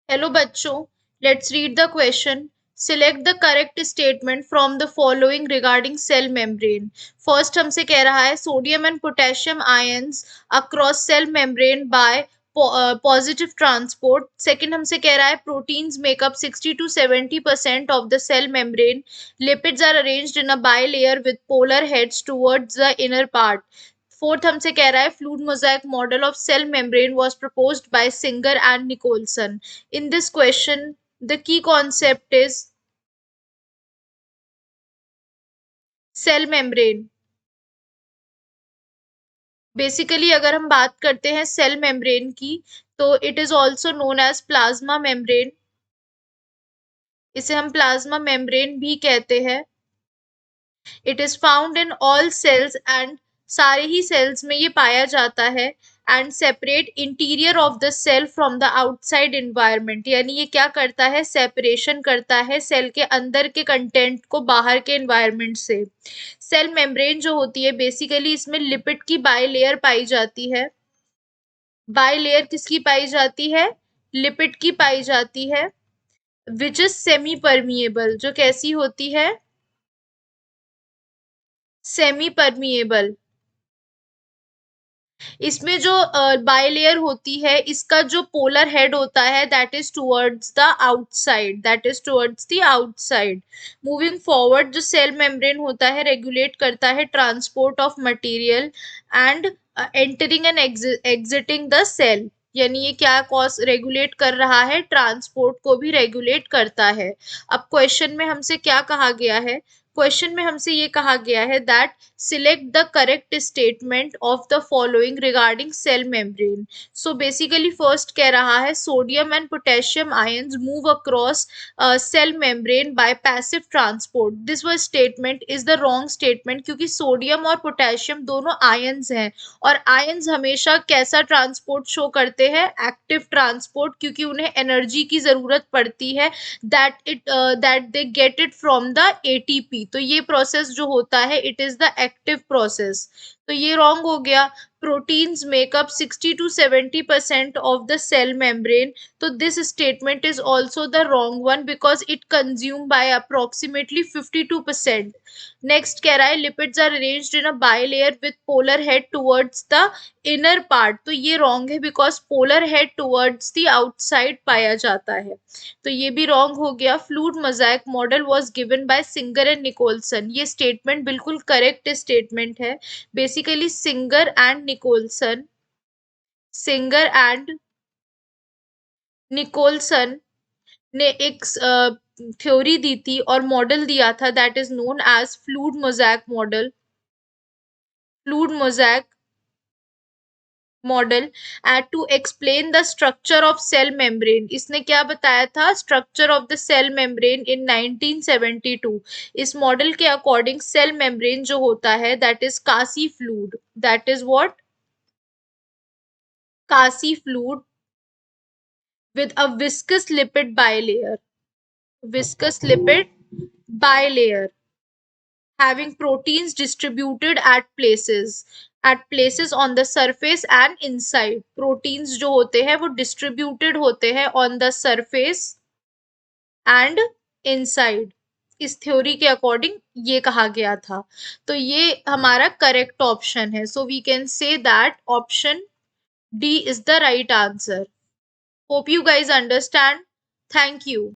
Hello बच्चों, let's read the question. Select the correct statement from the following regarding cell membrane. First हमसे कह रहा है sodium and potassium ions across cell membrane by positive transport. Second हमसे कह रहा है proteins make up 60 to 70% of the cell membrane. Lipids are arranged in a bilayer with polar heads towards the inner part. Fourth हमसे कह रहा है fluid mosaic model of cell membrane was proposed by Singer and Nicolson. In this question, the key concept is cell membrane. Basically अगर हम बात करते हैं cell membrane की, तो it is also known as plasma membrane. इसे हम plasma membrane भी कहते हैं। It is found in all cells and सारे ही सेल्स में ये पाया जाता है। And separate interior of the cell from the outside environment, यानी ये क्या करता है, सेपरेशन करता है सेल के अंदर के कंटेंट को बाहर के इन्वायरमेंट से। सेल मेम्ब्रेन जो होती है बेसिकली इसमें लिपिड की बाइलेयर पाई जाती है। बाइलेयर किसकी पाई जाती है, लिपिड की पाई जाती है। विच इज सेमी परमिएबल, जो कैसी होती है, सेमी परमिएबल। इसमें जो बाइलेयर होती है इसका जो पोलर हेड होता है that is towards the outside, that is towards the outside. Moving forward, जो सेल मेम्ब्रेन होता है रेगुलेट करता है transport of material and entering and exiting the cell, यानी ये क्या कॉज रेगुलेट कर रहा है, ट्रांसपोर्ट को भी रेगुलेट करता है। अब क्वेश्चन में हमसे क्या कहा गया है, क्वेश्चन में हमसे ये कहा गया है that select the correct statement of the following regarding cell membrane. So basically first कह रहा है sodium and potassium ions move across cell membrane by passive transport. This was statement is the wrong statement, क्योंकि sodium और potassium दोनों ions हैं और ions हमेशा कैसा ट्रांसपोर्ट शो करते हैं, एक्टिव ट्रांसपोर्ट, क्योंकि उन्हें एनर्जी की जरूरत पड़ती है that they get it from the ATP. तो ये प्रोसेस जो होता है it is the active process. तो ये रॉन्ग हो गया। Proteins make up 60 to 70% of the cell membrane, तो this statement is also the wrong one because it consumed by approximately 52%. Next कह रहा है lipids are arranged in a bilayer with polar head towards the inner part, तो ये wrong है because polar head towards the outside पाया जाता है, तो ये भी रॉन्ग हो गया। Fluid mosaic model was given by Singer and Nicolson, ये स्टेटमेंट बिल्कुल करेक्ट स्टेटमेंट है। बेसिकली सिंगर एंड निकोलसन ने एक थ्योरी दी थी और मॉडल दिया था that is known as fluid mosaic model. Fluid mosaic model to explain the structure of cell membrane. इसने क्या बताया था, structure of the cell membrane in 1972। इस मॉडल के अकॉर्डिंग सेल मेम्ब्रेन जो होता है दैट इज कासी फ्लूइड, दैट इज व्हाट, कासी fluid with a viscous lipid bilayer, viscous lipid bilayer having proteins distributed at places on the surface and inside। proteins जो होते हैं वो distributed होते हैं on the surface and inside। इस theory के according ये कहा गया था, तो ये हमारा करेक्ट ऑप्शन है। So we can say that option D is the right answer. Hope you guys understand. Thank you.